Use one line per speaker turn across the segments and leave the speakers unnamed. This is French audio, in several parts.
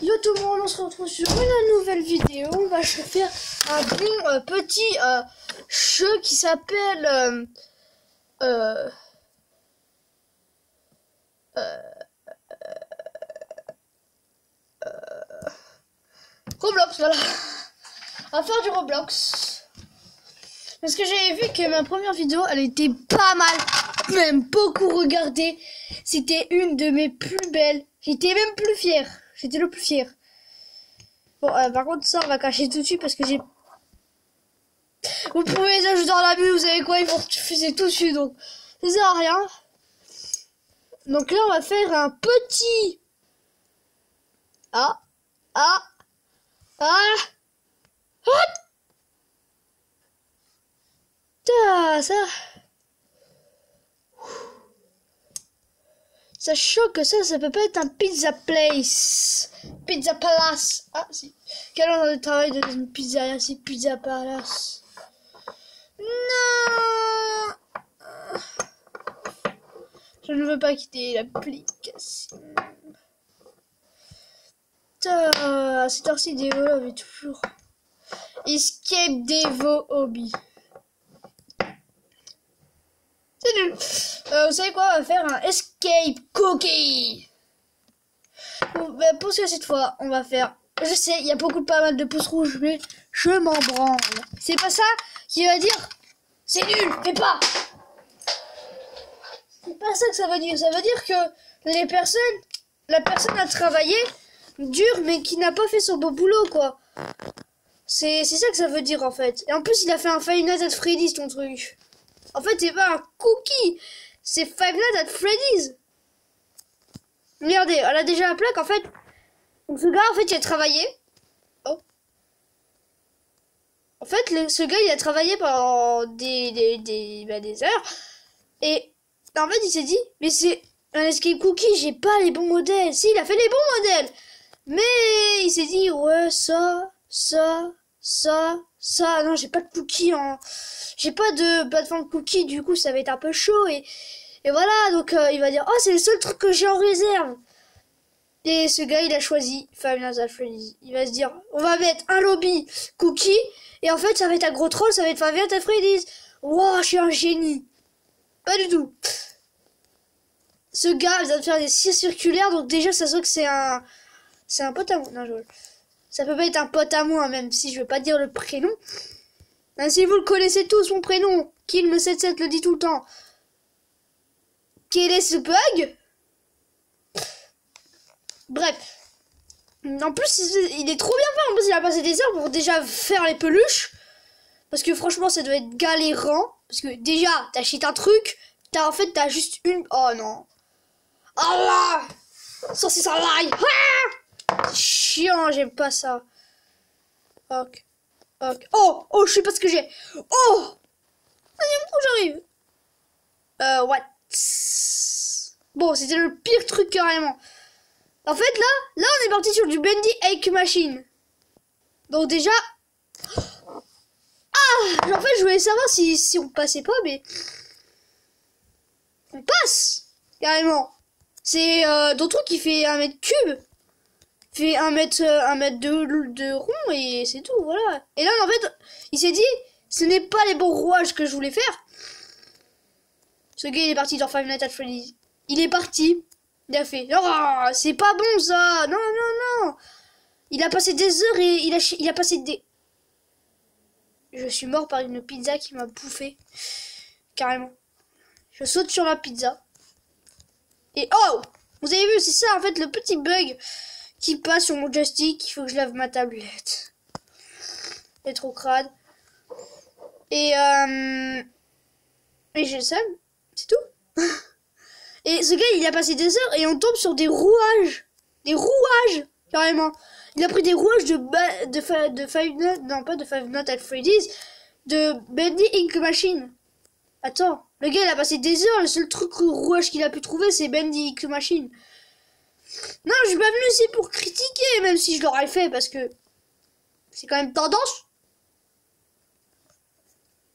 Yo tout le monde, on se retrouve sur une nouvelle vidéo. On va faire un bon petit jeu qui s'appelle Roblox, voilà. On va faire du Roblox. Parce que j'avais vu que ma première vidéo, elle était pas mal, même beaucoup regardée. C'était une de mes plus belles. J'étais même plus fière. J'étais le plus fier. Bon, par contre, ça, on va cacher tout de suite parce que j'ai... Vous pouvez les ajouter dans la vue, vous savez quoi, ils vont refuser tout de suite, donc ça sert à rien. Donc là, on va faire un petit... Ah. Ça choque que ça peut pas être un pizza place. Pizza palace. Ah si. Quel ordre de travail de une pizzeria, c'est pizza palace. Non. Je ne veux pas quitter l'application. Cette heure-ci, Devo avait toujours. Escape Devo Hobby. C'est nul. Vous savez quoi, on va faire un escape cookie. Bon, bah, pour ce que cette fois, on va faire... Je sais, il y a pas mal de pouces rouges, mais je m'en branle. C'est pas ça qui va dire... C'est nul, fais pas. C'est pas ça que ça veut dire. Ça veut dire que la personne a travaillé dur, mais qui n'a pas fait son beau boulot, quoi. C'est ça que ça veut dire, en fait. Et en plus, il a fait un Five Nights at Freddy's, ton truc. En fait, c'est pas un cookie, c'est Five Nights at Freddy's. Regardez, elle a déjà la plaque, en fait. Donc ce gars, en fait, il a travaillé. Oh. En fait, ce gars, il a travaillé pendant des heures. Et en fait, il s'est dit, mais c'est un escape cookie, j'ai pas les bons modèles. Si, il a fait les bons modèles. Mais il s'est dit, ouais, ça. Non, j'ai pas de cookie en... J'ai pas de plateforme cookie, du coup, ça va être un peu chaud. Et voilà, donc il va dire, oh, c'est le seul truc que j'ai en réserve. Et ce gars, il a choisi Five Nights at Freddy's. Il va se dire, on va mettre un lobby cookie. Et en fait, ça va être un gros troll, ça va être Five Nights at Freddy's. Wow, je suis un génie. Pas du tout. Ce gars, il vient de faire des cires circulaires, donc déjà, ça se voit que c'est un pote à moi. Non, ça peut pas être un pote à moi, même si je veux pas dire le prénom. Même si vous le connaissez tous, mon prénom. Kilme77 le dit tout le temps. Quel est ce bug? Bref. En plus, il est trop bien fait. En plus, il a passé des heures pour déjà faire les peluches. Parce que franchement, ça doit être galérant. Parce que déjà, t'achètes un truc. T'as juste une... Oh non. Oh là. Ça, c'est ça, l'ail. Ah, chiant, j'aime pas ça. Ok. Oh, je sais pas ce que j'ai. Oh, j'arrive. What? Bon, c'était le pire truc carrément. En fait, là, on est parti sur du Bendy Egg Machine. Donc déjà... Ah, en fait, je voulais savoir si on passait pas, mais... On passe, carrément. C'est d'autres trucs qui fait 1 mètre cube. Fait 1 mètre de rond et c'est tout, voilà. Et là, en fait, il s'est dit, ce n'est pas les bons rouages que je voulais faire. Ce gars, il est parti dans Five Nights at Freddy's. Il est parti. Il a fait, oh, c'est pas bon ça. Non. Il a passé des heures et il a passé des... Je suis mort par une pizza qui m'a bouffé. Carrément. Je saute sur la pizza. Et oh, vous avez vu, c'est ça en fait le petit bug qui passe sur mon joystick. Il faut que je lave ma tablette. C'est trop crade. Et j'ai le seum. C'est tout. Et ce gars, il a passé des heures et on tombe sur des rouages. Des rouages, carrément. Il a pris des rouages de Five Nights... Non, pas de Five Nights at Freddy's. De Bendy Ink Machine. Attends. Le gars, il a passé des heures. Le seul truc rouage qu'il a pu trouver, c'est Bendy Ink Machine. Non, je suis pas venu ici pour critiquer, même si je l'aurais fait, parce que c'est quand même tendance.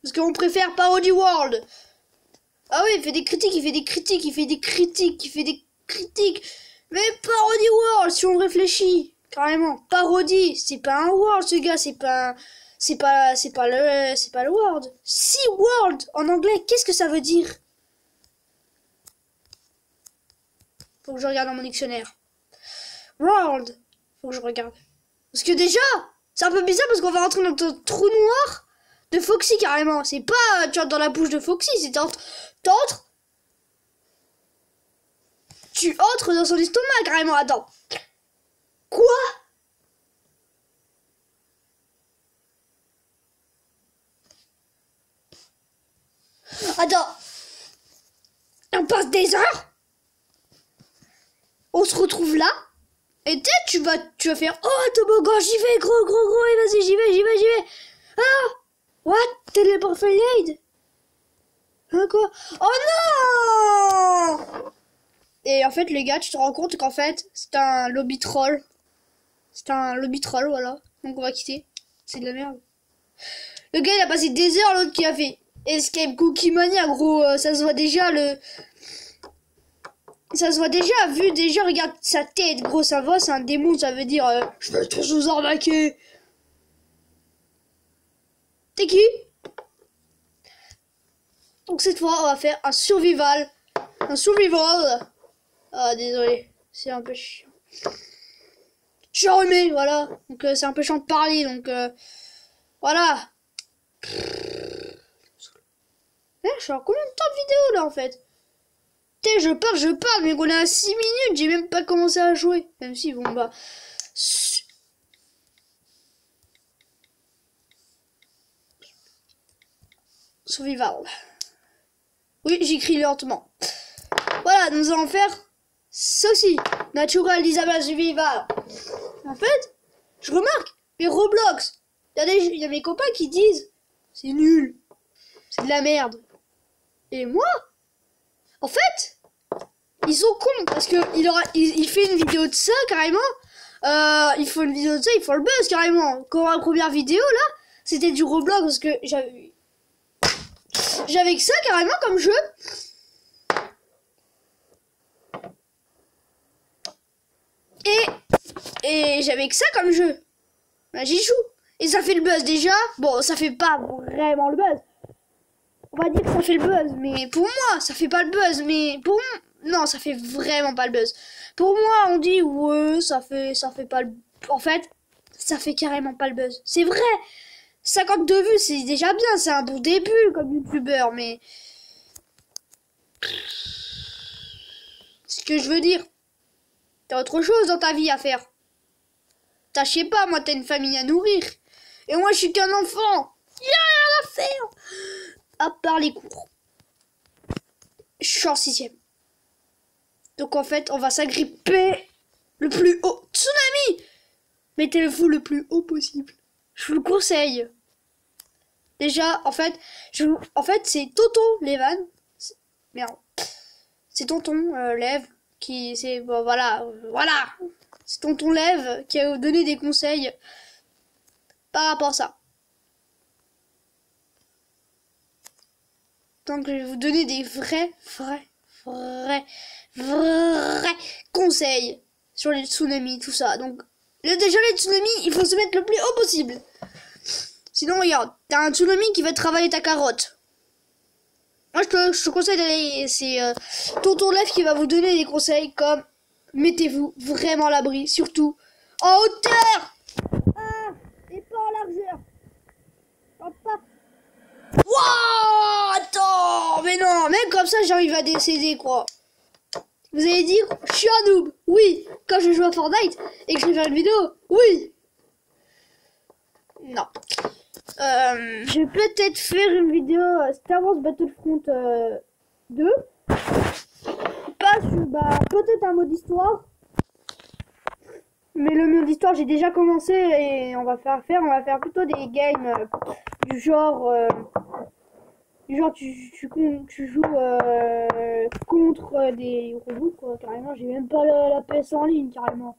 Parce qu'on préfère Parody World. Ah oui, il fait des critiques, Mais Parody World, si on réfléchit, Carrément. Parodie. C'est pas un world, ce gars. C'est pas le world. Sea world en anglais. Qu'est-ce que ça veut dire? Faut que je regarde dans mon dictionnaire. World. Faut que je regarde. Parce que déjà, c'est un peu bizarre parce qu'on va rentrer dans un trou noir de Foxy carrément. C'est pas tu entres dans la bouche de Foxy, c'est t'entres. Tu entres dans son estomac carrément. Attends. Quoi? Attends. On passe des heures. On se retrouve là. Et tu vas faire oh toboggan, j'y vais gros et vas-y j'y vais. Ah what téléport failed. Hein quoi? Oh non. Et en fait les gars tu te rends compte qu'en fait c'est un lobby troll. C'est un lobby troll voilà. Donc on va quitter. C'est de la merde. Le gars il a passé des heures, l'autre qui a fait Escape Cookie Mania gros, ça se voit déjà vu déjà, regarde sa tête, gros, ça va, c'est un démon, ça veut dire, je vais tous vous arnaquer. T'es qui? Donc cette fois, on va faire un survival. Ah, désolé, c'est un peu chiant. Je suis enrhumé, voilà. Donc c'est un peu chiant de parler, donc voilà. Je suis en combien de temps de vidéo, là, en fait? Je parle, mais on est à 6 minutes, j'ai même pas commencé à jouer. Même si, bon, bah... Survival. Oui, j'écris lentement. Voilà, nous allons faire ceci. Natural Disable Survival. En fait, je remarque, mais Roblox, il y a mes copains qui disent, c'est nul, c'est de la merde. Et moi, en fait... Ils sont cons parce que il fait une vidéo de ça carrément. Il faut une vidéo de ça, il faut le buzz carrément. Quand la première vidéo là, c'était du Roblox parce que j'avais que ça carrément comme jeu. Et j'avais que ça comme jeu. Bah, j'y joue. Et ça fait le buzz déjà. Bon, ça fait pas vraiment le buzz. On va dire que ça fait le buzz, mais pour moi, ça fait pas le buzz, mais pour moi. Non, ça fait vraiment pas le buzz. Pour moi, on dit ouais, ça fait pas le... En fait, ça fait carrément pas le buzz. C'est vrai. 52 vues, c'est déjà bien. C'est un bon début comme youtubeur, mais... Ce que je veux dire, t'as autre chose dans ta vie à faire. T'as, je sais pas, moi, t'as une famille à nourrir. Et moi, je suis qu'un enfant. Il y a rien à faire. À part les cours. Je suis en 6e. Donc en fait, on va s'agripper le plus haut. Tsunami! Mettez-vous le plus haut possible. Je vous le conseille. Déjà, en fait, c'est Tonton Levan. Merde. C'est Tonton Lev qui... C'est... Bon, voilà. C'est Tonton Lev qui a donné des conseils par rapport à ça. Donc je vais vous donner des vrais conseils sur les tsunamis, tout ça. Donc, déjà les tsunamis, il faut se mettre le plus haut possible. Sinon, regarde, t'as un tsunami qui va travailler ta carotte. Moi, je te conseille d'aller... C'est Tonton Lev qui va vous donner des conseils comme... Mettez-vous vraiment à l'abri, surtout en hauteur. Ah, et pas en largeur. Wouah, attends, mais non, même comme ça, j'arrive à décéder, quoi. Vous allez dire, je suis un noob. Oui, quand je joue à Fortnite et que je vais faire une vidéo, oui. Non. Je vais peut-être faire une vidéo Star Wars Battlefront 2. Pas sur, peut-être un mode histoire. Mais le mode histoire, j'ai déjà commencé et on va faire plutôt des games du genre... tu joues contre des robots, quoi, carrément. J'ai même pas la PS en ligne, carrément.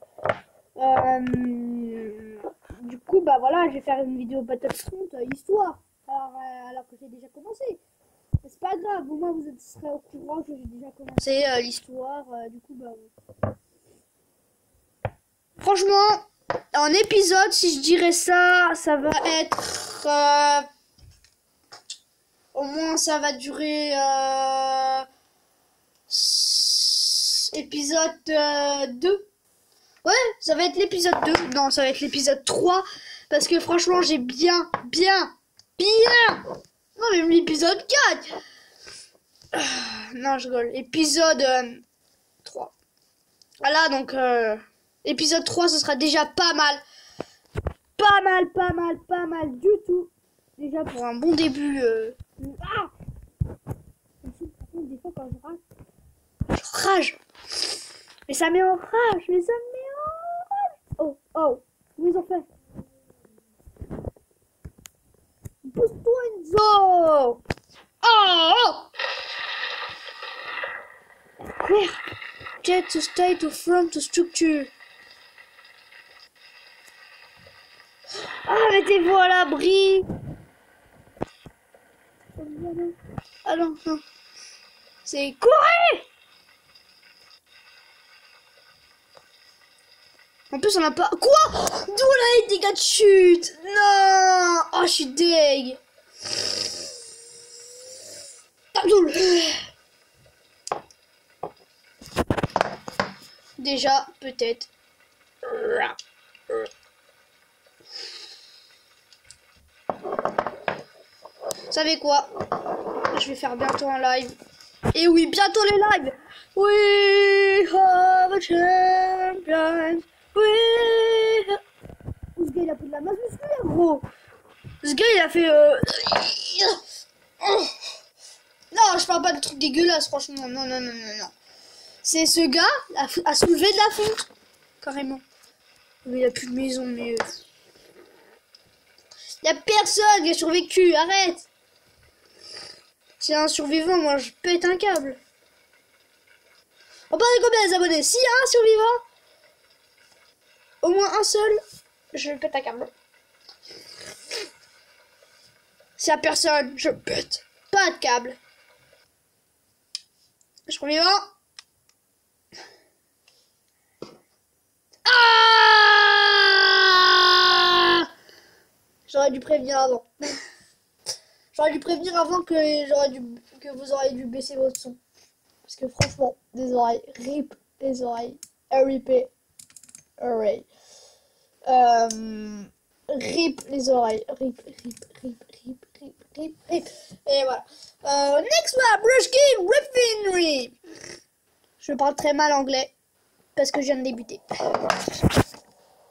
Du coup, voilà, je vais faire une vidéo Battlefront histoire. Alors que j'ai déjà commencé. Mais c'est pas grave, au moins vous serez au courant que j'ai déjà commencé l'histoire. Du coup, franchement, En épisode, si je dirais ça, ça va être... au moins, ça va durer... épisode 2. Ouais, ça va être l'épisode 2. Non, ça va être l'épisode 3. Parce que franchement, j'ai bien... Non, même l'épisode 4. Non, je rigole. Épisode 3. Voilà, donc... épisode 3, ce sera déjà pas mal. Pas mal du tout. Déjà pour un bon début. Ah, des fois quand je rage. Mais ça met en rage. Oh. Où ils ont fait? Pousse-toi, Enzo. Oh. Where? Get to stay to from to structure. Ah, mettez-vous à l'abri. Ah non. C'est courez. En plus, on n'a pas... Quoi? D'où là les dégâts de chute? Non. Oh, je suis deg. Abdoul. Déjà, peut-être. Vous savez quoi? Je vais faire bientôt un live. Et oui, bientôt les lives. We have a champion. Ce gars, il a pris de la masse musculaire, gros. Ce gars, il a fait... Non, je parle pas de trucs dégueulasses, franchement. Non. C'est ce gars a soulevé de la fonte. Carrément. Mais il a plus de maison, mais... Il y a personne qui a survécu, arrête. C'est un survivant, moi je pète un câble. On parle de combien les abonnés? S'il y a un survivant, au moins un seul, je pète un câble. S'il y a personne, je pète pas de câble. Survivant. Ah! J'aurais dû prévenir avant. J'aurais dû prévenir avant que vous auriez dû baisser votre son. Parce que franchement, des oreilles, rip les oreilles, RIP, oreilles. Rip les oreilles, rip. Et voilà. Next one, Brushkin Refinery. Je parle très mal anglais parce que je viens de débuter.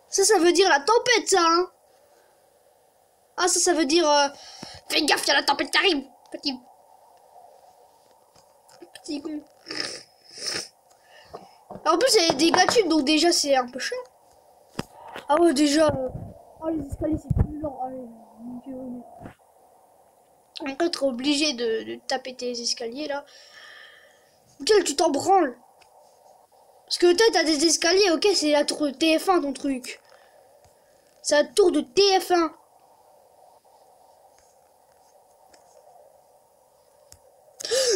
Ça veut dire la tempête, ça, hein. Ah, ça veut dire... Fais gaffe, il y a la tempête qui arrive, petit con. En plus, il y a des dégâts tubes, donc déjà, c'est un peu chiant. Ah ouais, déjà... Oh, les escaliers, c'est plus lent. On va être obligé de taper tes escaliers, là. Quel, tu t'en branles. Parce que toi, t'as des escaliers, ok, c'est la tour de TF1, ton truc. C'est la tour de TF1.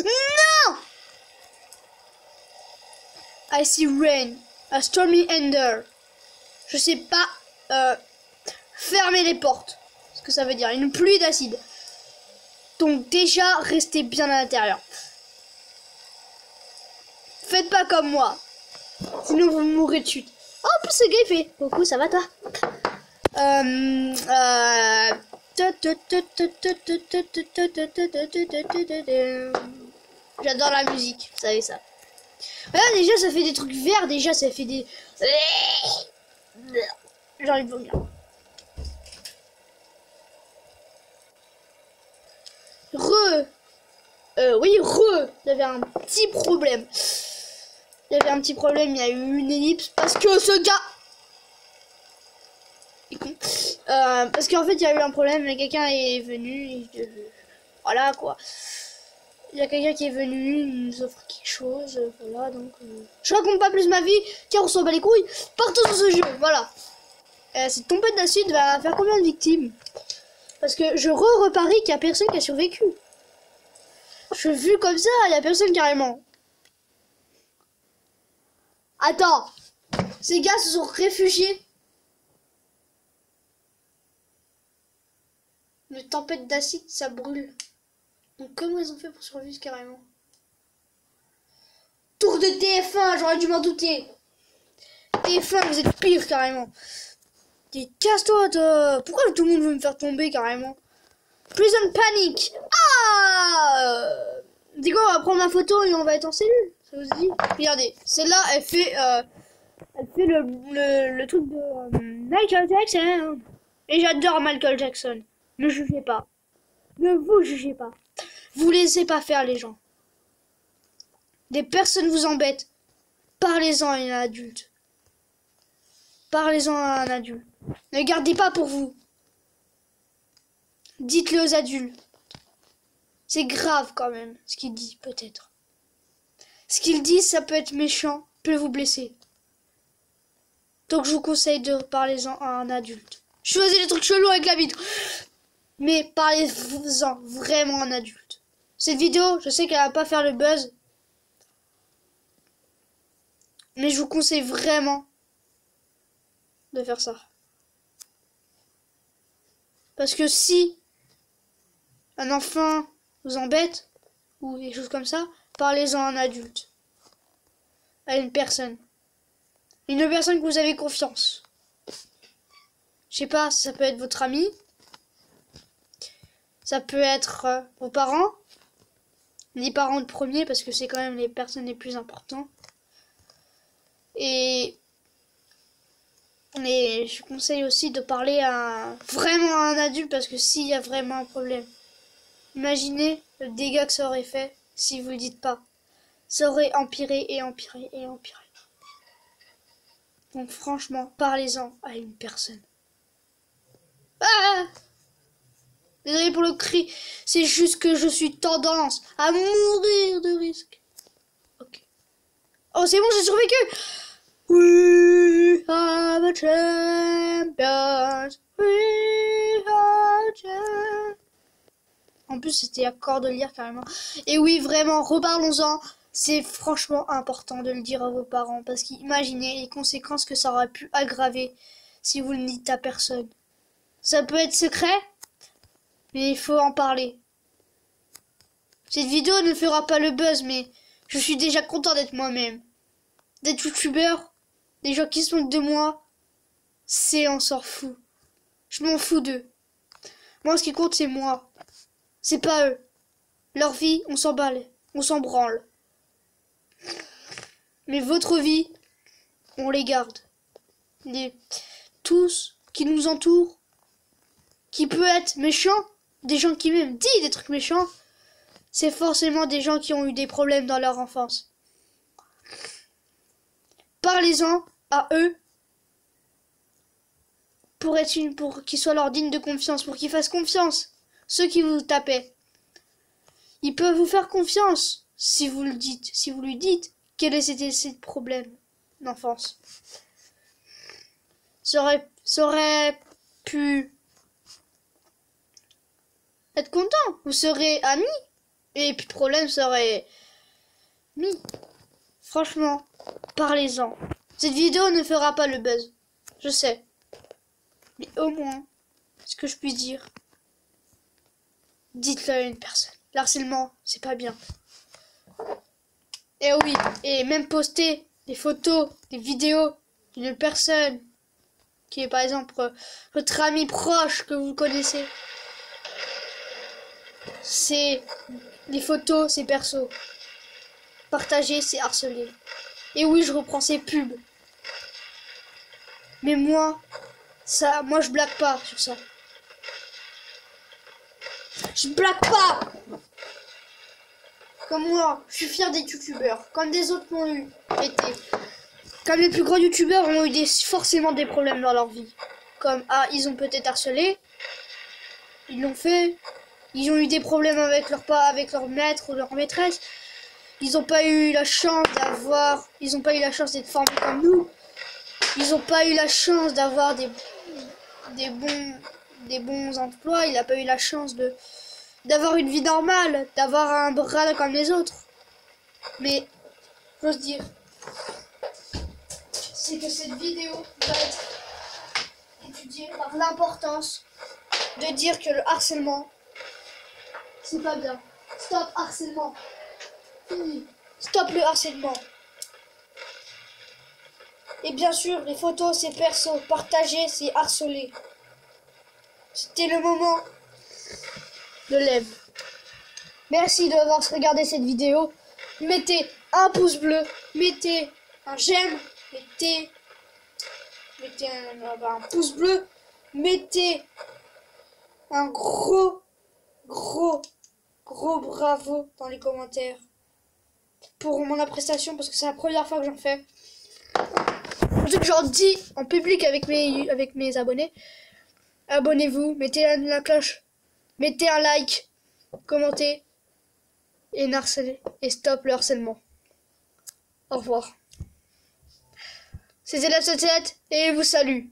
Non! I see rain, a stormy ender. Je sais pas fermer les portes. Ce que ça veut dire, une pluie d'acide. Donc déjà, restez bien à l'intérieur. Faites pas comme moi. Sinon vous mourrez de chute. Oh, en plus ce gars il fait. Coucou, ça va toi? J'adore la musique, vous savez ça. Là, déjà ça fait des trucs verts, déjà ça fait des... J'ai envie de vomir. Oui, il y avait un petit problème. Il y a eu une ellipse parce que ce gars... parce qu'en fait il y a eu un problème, mais quelqu'un est venu, voilà quoi. Il y a quelqu'un qui est venu, il nous offre quelque chose, voilà, donc... Je raconte pas plus ma vie, car on s'en bat les couilles, partons sur ce jeu, voilà. Cette tempête d'acide va faire combien de victimes? Parce que je reparie qu'il y a personne qui a survécu. Je vu comme ça, il y a personne carrément. Attends, ces gars se sont réfugiés de tempête d'acide, ça brûle. Donc comment ils ont fait pour survivre carrément? Tour de TF1, j'aurais dû m'en douter. TF1, vous êtes pire carrément. Casse-toi, pourquoi tout le monde veut me faire tomber carrément? Prison Panic. Ah, dis quoi, on va prendre ma photo et on va être en cellule. Ça vous dit? Regardez, celle-là, elle fait le truc de Michael Jackson. Et j'adore Michael Jackson. Ne jugez pas. Ne vous jugez pas. Vous laissez pas faire les gens. Des personnes vous embêtent. Parlez-en à un adulte. Parlez-en à un adulte. Ne gardez pas pour vous. Dites-le aux adultes. C'est grave quand même ce qu'il dit, peut-être. Ce qu'il dit, ça peut être méchant, peut vous blesser. Donc je vous conseille de parler-en à un adulte. Je faisais des trucs chelous avec la vitre. Mais parlez-en vraiment à un adulte. Cette vidéo, je sais qu'elle va pas faire le buzz. Mais je vous conseille vraiment de faire ça. Parce que si un enfant vous embête, ou des choses comme ça, parlez-en à un adulte. À une personne. Une personne que vous avez confiance. Je sais pas, ça peut être votre ami. Ça peut être vos parents. Les parents de premier, parce que c'est quand même les personnes les plus importantes. Et je conseille aussi de parler vraiment à un adulte, parce que s'il y a vraiment un problème. Imaginez le dégât que ça aurait fait si vous ne le dites pas. Ça aurait empiré et empiré et empiré. Donc franchement, parlez-en à une personne. Ah! Désolé pour le cri, c'est juste que je suis tendance à mourir de risque. Ok. Oh c'est bon, j'ai survécu. We are the champions. We are champions. En plus, c'était à Cordelière carrément. Et oui, vraiment, reparlons-en. C'est franchement important de le dire à vos parents. Parce qu'imaginez les conséquences que ça aurait pu aggraver si vous ne le dites à personne. Ça peut être secret, mais il faut en parler. Cette vidéo ne fera pas le buzz, mais je suis déjà content d'être moi-même. D'être youtubeur, des gens qui se moquent de moi, on s'en fout. Je m'en fous d'eux. Moi, ce qui compte, c'est moi. C'est pas eux. Leur vie, on s'en branle. Mais votre vie, on les garde. Tous qui nous entourent, qui peut être méchants, des gens qui même disent des trucs méchants, c'est forcément des gens qui ont eu des problèmes dans leur enfance. Parlez-en à eux pour qu'ils soient leur dignes de confiance, pour qu'ils fassent confiance. Ceux qui vous tapaient, ils peuvent vous faire confiance si vous lui dites quel était ces problèmes d'enfance. Ça aurait pu être content, vous serez amis et puis le problème serait mis. Franchement, parlez-en. Cette vidéo ne fera pas le buzz, je sais, mais au moins, ce que je puis dire, dites-le à une personne. L'harcèlement, c'est pas bien. Et oui, et même poster des photos, des vidéos d'une personne qui est par exemple votre ami proche que vous connaissez. C'est les photos, c'est perso. Partager, c'est harceler. Et oui, je reprends ces pubs. Mais moi je blague pas sur ça. Je blague pas. Comme moi, je suis fier des youtubeurs, comme des autres l'ont été. Comme les plus grands youtubeurs ont eu forcément des problèmes dans leur vie. Comme, ils ont peut-être harcelé, ils l'ont fait, ils ont eu des problèmes avec leur maître ou leur maîtresse. Ils n'ont pas eu la chance d'être formés comme nous. Ils n'ont pas eu la chance d'avoir des bons emplois. Il n'a pas eu la chance d'avoir une vie normale, d'avoir un bras comme les autres. Mais, j'ose dire, c'est que cette vidéo va être étudiée par l'importance de dire que le harcèlement, c'est pas bien. Stop harcèlement. Fini. Stop le harcèlement. Et bien sûr, les photos, c'est perso. Partager, c'est harceler. C'était le moment de lève. Merci d'avoir regardé cette vidéo. Mettez un pouce bleu. Mettez un j'aime. Mettez un pouce bleu. Mettez un gros bravo dans les commentaires pour mon appréciation parce que c'est la première fois que j'en fais. Surtout que j'en dis en public avec mes abonnés. Abonnez-vous, mettez la cloche, mettez un like, commentez et stop le harcèlement. Au revoir. C'était la 77 et vous salue.